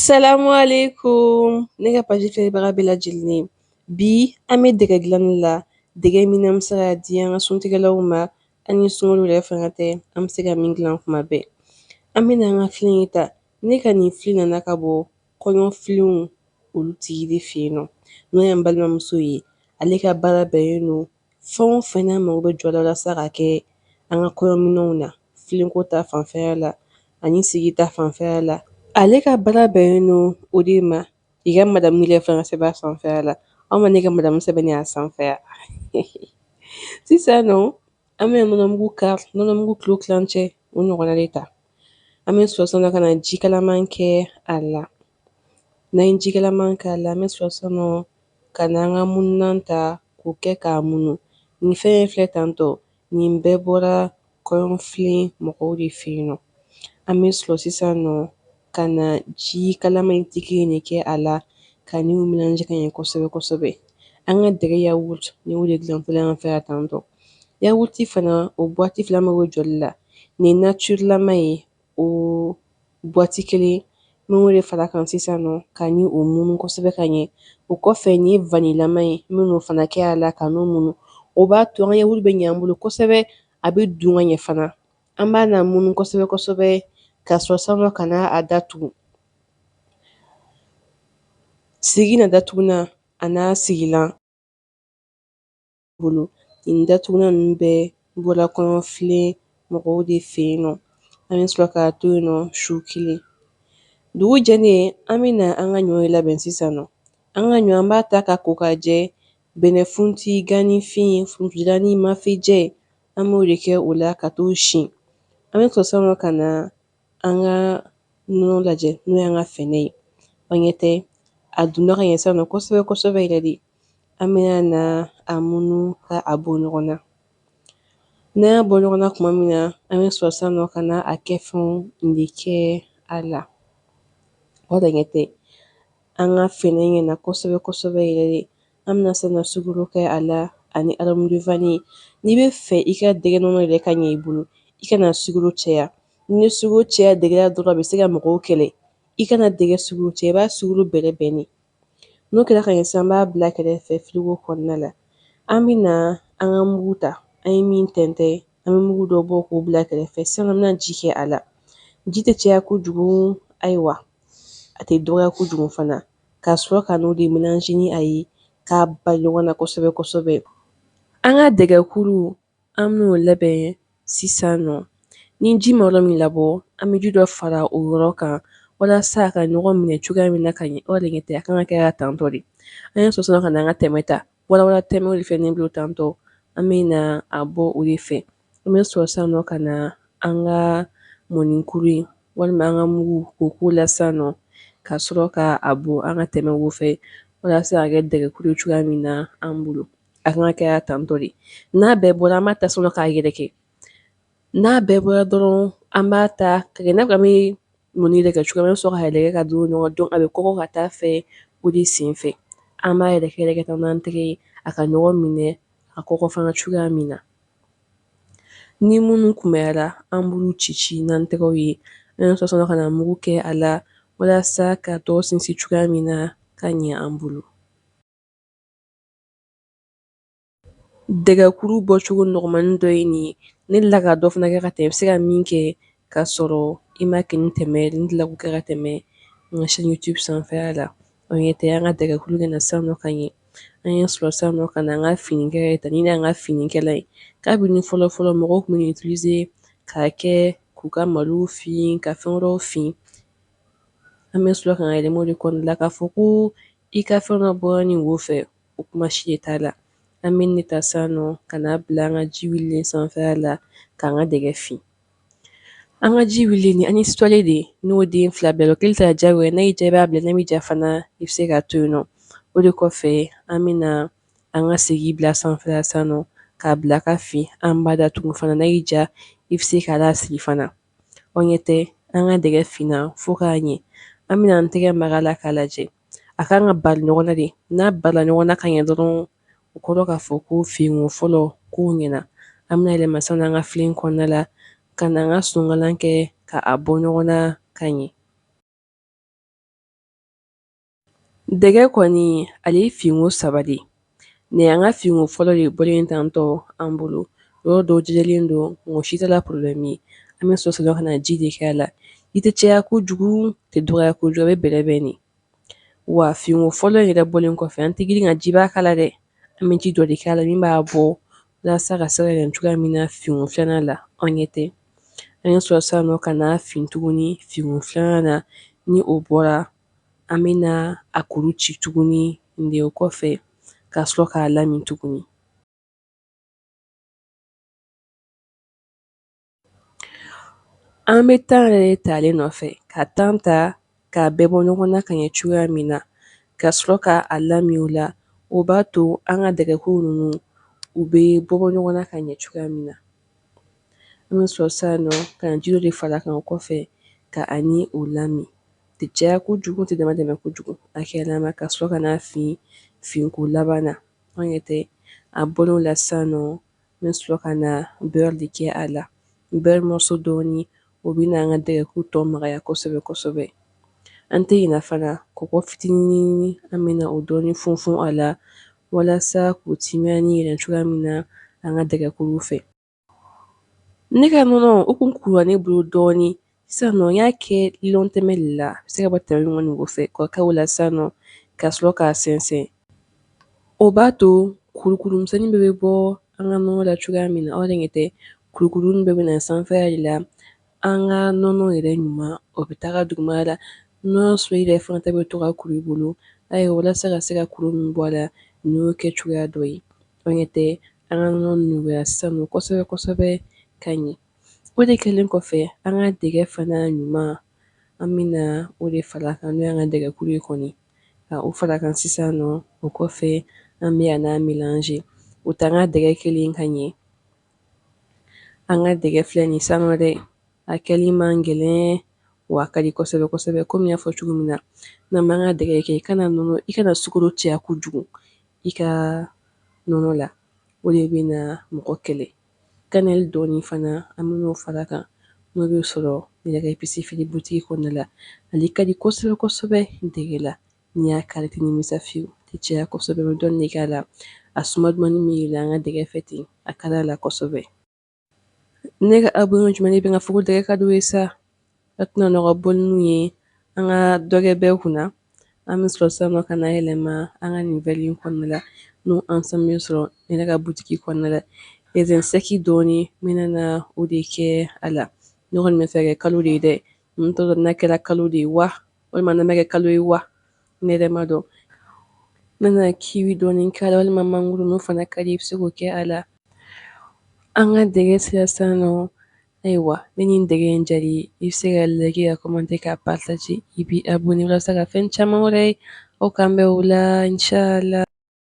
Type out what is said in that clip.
Salamu alaikum. Ne ka page filɛbaga bɛɛ lajɛlen. Bi an bɛ dɛgɛ dilanni la. Dɛgɛ min n'an bɛ se k'a di an ka suntigɛlaw ma ani sunkalo yɛrɛ fana tɛ an bɛ se ka min dilan kuma bɛɛ. An bɛna an ka filen ta. Ne ka nin filen nana ka bɔ kɔɲɔfilenw olu tigi de fɛ yen nɔ. N'o y'an balimamuso ye. Ale ka baara bɛnnen don fɛn o fɛn n'a mago bɛ jɔ la walasa ka kɛ an ka kɔɲɔminɛnw na. Filenko ta fanfɛla la ani sigi ta fanfɛla la. Ale ka baara bɛnnen don o de ma. I ka madamu yɛrɛ fana sɛbɛn a sanfɛla la. Aw ma ne ka madamu sɛbɛn a sanfɛ yan. Sisan nɔ an bɛna nɔnɔmugu kilo kilancɛ o ɲɔgɔnna de ta. An bɛ sɔrɔ sɔnna ka na ji kalaman kɛ a la. N'an ye ji kalaman k'a la an bɛ sɔrɔ sɔnna ka na an ka mununan ta k'o kɛ k'a munu. Nin fɛn in filɛ tantɔ nin bɛɛ bɔra kɔɲɔfilen mɔgɔw de fɛ yen nɔ. An bɛ sɔrɔ sisan nɔ ka na ji kalaman tigi de kɛ a la ka ni minɛnji ka ɲɛ kosɛbɛ kosɛbɛ. An ka dɛgɛ yawuti ni o de dilan fɔlɔ an fɛ yan tantɔ. Yawuti fana o buwati fila mago jɔli la. Nin nacurilama ye o buwati kelen n'o de fara kan sisan nɔ ka ni o munu kosɛbɛ ka ɲɛ. O kɔfɛ nin ye vanilama ye min n'o fana kɛ a la ka n'o munu. O b'a to an ka yawuti bɛ ɲɛ an bolo kosɛbɛ a bɛ dun ka ɲɛ fana. An b'a na munu kosɛbɛ kosɛbɛ ka sɔrɔ sanfɛ ka na a datugu. Sigi na datugunan a n'a sigilan bolo. Nin datugunan ninnu bɛɛ bɔra kɔɲɔfilen mɔgɔw de fɛ yen nɔ. An bɛ sɔrɔ k'a to yen nɔ su kelen. Dugu jɛlen an bɛ na an ka ɲɔ ye labɛn sisan nɔ. An ka ɲɔ an b'a ta ka ko ka jɛ. Bɛnɛfunti ganifin funfun mafijɛ an b'o de kɛ o la ka t'o sin. An bɛ sɔrɔ sanfɛ ka na an ka nɔnɔ lajɛ n'o y'an ka fɛnɛ ye. An ɲɛ tɛ a dunda ka ɲɛ sisan nɔ kosɛbɛ kosɛbɛ yɛrɛ de. An bɛna na a munu ka a bɔ ɲɔgɔn na. N'an y'a bɔ ɲɔgɔn na tuma min na an bɛ sɔrɔ sisan nɔ ka na a kɛ fɛnw de kɛ a la. O de ɲɛ tɛ an ka fɛnɛ ɲɛna kosɛbɛ kosɛbɛ yɛrɛ de. An bɛna sisan nɔ sukaro kɛ a la ani aramudufani. N'i bɛ fɛ i ka dɛgɛ nɔnɔ yɛrɛ ka ɲɛ i bolo i kana sukaro caya. Ni sukaro caya dɛgɛ la dɔrɔn a bɛ se ka mɔgɔw kɛlɛ. I kana dɛgɛ sukaro caya i b'a sukaro bɛrɛ bɛn. N'o kɛra ka ɲɛ sisan an b'a bila kɛrɛfɛ firigo kɔnɔna la. An bɛ na an ka mugu ta. An ye min tɛntɛn an bɛ mugu dɔ bɔ k'o bila kɛrɛfɛ. Sisan an bɛna ji kɛ a la. Ji tɛ caya kojugu ayiwa a tɛ dɔgɔya kojugu fana. Ka sɔrɔ ka n'o de melange ni a ye k'a bali ɲɔgɔn na kosɛbɛ kosɛbɛ. An ka dɛgɛkuru an bɛn'o labɛn sisan nɔ. Ni ji ma yɔrɔ min labɔ an bɛ ji dɔ fara o yɔrɔ kan walasa a ka ɲɔgɔn minɛ cogoya min na ka ɲɛ. O de ɲɛ tɛ a kan ka kɛ tantɔ de. An ye sɔrɔ ka na an ka tɛmɛ ta. Walawala tɛmɛ o de fɛ ne bolo tantɔ. An bɛ na a bɔ o de fɛ. An bɛ sɔrɔ sisan nɔ ka na an ka mɔnikuru in walima an ka mugu k'o k'o la sisan nɔ ka sɔrɔ ka a bɔ an ka tɛmɛ o fɛ walasa ka kɛ dɛgɛkuru cogoya min na an bolo. A kan ka kɛ tantɔ de. N'a bɛɛ bɔra an b'a ta sɔrɔ k'a yɛrɛkɛ. N'a bɛɛ bɔra dɔrɔn an b'a ta ka kɛ n'a fɔ an bɛ mɔni yɛrɛ kɛ cogoya min na sɔrɔ ka yɛlɛ ka don ɲɔgɔn dɔn a bɛ kɔgɔ ka taa fɛ o de sen fɛ. An b'a yɛrɛkɛ tan n'an tɛgɛ ye a ka ɲɔgɔn minɛ a kɔgɔ fana cogoya min na. Ni minnu kunbayara an b'olu ci n'an tɛgɛw ye. An ye sɔrɔ ka na mugu kɛ a la walasa ka tɔ sinsin cogoya min na ka ɲɛ an bolo. Dɛgɛkuru bɔcogo nɔgɔmanin dɔ ye nin ye. Ne delila ka dɔ fana kɛ ka tɛmɛ i bɛ se ka min kɛ k'a sɔrɔ i ma kɛ ni tɛmɛ ye. Ne delila k'o kɛ ka tɛmɛ n ka chaîne YouTube sanfɛla la. O ɲɛ tɛ an ka dɛgɛkuru kɛ na sisan nɔ ka ɲɛ. An ye sɔrɔ sisan nɔ ka na an ka finikɛ ta ni y'an ka finikɛla ye. Kabini fɔlɔ fɔlɔ mɔgɔw tun bɛ utiliser k'a kɛ k'u ka malo fin ka fɛn wɛrɛw fin. An bɛ sɔrɔ ka yɛlɛma o de kɔnɔna la k'a fɔ ko i ka fɛn dɔ bɔra nin wo fɛ o kuma si de t'a la. An bɛ ne ta sisan nɔ ka n'a bila an ka ji wililen sanfɛla la k'an ka dɛgɛ fin. An ka ji wililen an ye de n'o den fila bɛɛ o kɛlen tɛ diyagoya n'a y'i diya i b'a bila n'a m'i diya fana i bɛ se k'a to yen nɔ. O de kɔfɛ an bɛ na an ka segi bila sanfɛla sisan nɔ k'a bila ka fin an b'a datugu fana n'a y'i diya i bɛ se k'a lasigi fana. O ɲɛ tɛ an ka dɛgɛ finna fo k'a ɲɛ. An bɛna an tɛgɛ maga a la k'a lajɛ. A kan ka bali ɲɔgɔn na de. N'a balila ɲɔgɔn na ka ɲɛ dɔrɔn o kɔrɔ k'a fɔ ko finko fɔlɔ k'o ɲɛna. An bɛna yɛlɛma sisan an ka filen kɔnɔna la ka na an ka sonkalan kɛ ka a bɔ ɲɔgɔn na ka ɲɛ. Dɛgɛ kɔni ale ye finko saba de ye. Nin y'an ka finko fɔlɔ de bɔlen tantɔ an bolo. Yɔrɔ dɔ jɛlen don mɔgɔ si t'a la ye. An bɛ sɔrɔ ka na ji de k'a la. I tɛ caya kojugu tɛ dɔgɔya kojugu a bɛ bɛrɛbɛn de. Wa finko fɔlɔ in yɛrɛ bɔlen kɔfɛ an tɛ girin ka jiba k'a la dɛ. An bɛ ji dɔ de k'a la min b'a bɔ walasa ka se ka yɛlɛ cogoya min na finko filanan la an ɲɛ tɛ. An bɛ sɔrɔ sisan nɔ ka na fin tuguni finko filanan na ni o bɔra an bɛ na a kuru ci tuguni de o kɔfɛ ka sɔrɔ k'a lamini tuguni. An bɛ yɛrɛ talen nɔfɛ ka ta k'a bɛɛ bɔ ɲɔgɔn na ka ɲɛ cogoya min na ka sɔrɔ k'a lamini o la o b'a to an ka dɛgɛko ninnu u bɛ bɔ ɲɔgɔn na ka ɲɛ cogoya min na. An bɛ sɔrɔ sisan nɔ ka ji dɔ de far'a kan o kɔfɛ ka a ni o lamini. Tɛ caya kojugu tɛ dama tɛmɛ kojugu hakɛlama ka sɔrɔ ka na finko laban na an ɲɛ tɛ. A bɔlen o la sisan nɔ n bɛ sɔrɔ ka na de kɛ a la. Dɔɔni o bɛ na an ka dɛgɛko tɔ magaya kosɛbɛ kosɛbɛ. An tɛ ɲinɛ fana kɔgɔ fitinin an bɛ na o dɔɔni funfun a la walasa k'o timiya ni yɛlɛ cogoya min na an ka dɛgɛkow fɛ. Ne ka nɔnɔ o kun kurula ne bolo dɔɔni. Sisan nɔ n y'a kɛ lilɔn tɛmɛ de la a bɛ se ka bɔ tɛmɛ min kɔni fɛ k'o kɛ o la sisan nɔ ka sɔrɔ k'a sɛnsɛn. O b'a to kurukuru misɛnnin bɛɛ bɛ bɔ an ka nɔnɔ la cogoya min na aw de ɲɛ tɛ kurukuru ninnu bɛɛ bɛ na sanfɛla de la an ka nɔnɔ yɛrɛ ɲuman o bɛ taga dugumala la. Nɔnɔ so yɛrɛ fana ta bɛ to ka kuru i bolo ayiwa walasa ka se ka kuru min bɔ a la nin y'o kɛ cogoya dɔ ye. Aw ɲɛ tɛ an ka nɔnɔ nuguyara sisan nɔ kosɛbɛ kosɛbɛ ka ɲɛ. O de kɛlen kɔfɛ an ka dɛgɛ fana ɲuman an bɛ na o de far'a kan n'o y'an ka dɛgɛkuru ye kɔni. Ka o far'a kan sisan nɔ o kɔfɛ an bɛ a n'a mélanger. O t'an ka dɛgɛ kɛlen ka ɲɛ. An ka dɛgɛ filɛ nin ye sisan nɔ dɛ a kɛli man gɛlɛn wa a ka di kosɛbɛ kosɛbɛ komi n y'a fɔ cogo min na n'an b'an ka dɛgɛ kɛ i kana sukaro caya kojugu i ka nɔnɔ la o de bɛ na mɔgɔ kɛlɛ. Dɔɔni fana an bɛ n'o far'a kan n'o bɛ sɔrɔ nɛgɛ feere butigi kɔnɔna la. Ale ka di kosɛbɛ kosɛbɛ dɛgɛ la n'i y'a k'ala i tɛ nimisa fiyewu tɛ caya kosɛbɛ n bɛ dɔɔni de k'a la a suma dumannin bɛ yɛlɛ an ka dɛgɛ fɛ ten a ka d'a la kosɛbɛ. Ne ka abonné jumɛn de bɛ ka fɔ ko dɛgɛ ka d'u ye sa a tɛna nɔgɔ bɔli n'u ye an ka dɔ kɛ bɛɛ kunna an bɛ sɔrɔ sisan nɔ ka na yɛlɛma an ka nin in kɔnɔna la n'o ensemble bɛ sɔrɔ ne ka butigi kɔnɔna la. Dɔɔni n bɛna na o de kɛ a la. Ne kɔni bɛ fɛ ka kɛ kalo de ye dɛ n t'a dɔn n'a kɛra kalo de ye wa walima n'a ma kɛ kalo ye wa ne yɛrɛ ma dɔn. N bɛna kiwi dɔɔni k'a la walima mangoro n'o fana ka di i bɛ se k'o kɛ a la. An ka dɛgɛ sera sisan nɔ ayiwa ni nin dɛgɛ in diyar'i ye i bɛ se ka liker ka commenter ka partager i b'i abonné walasa ka fɛn caman wɛrɛ ye aw k'an bɛn o la inshallah.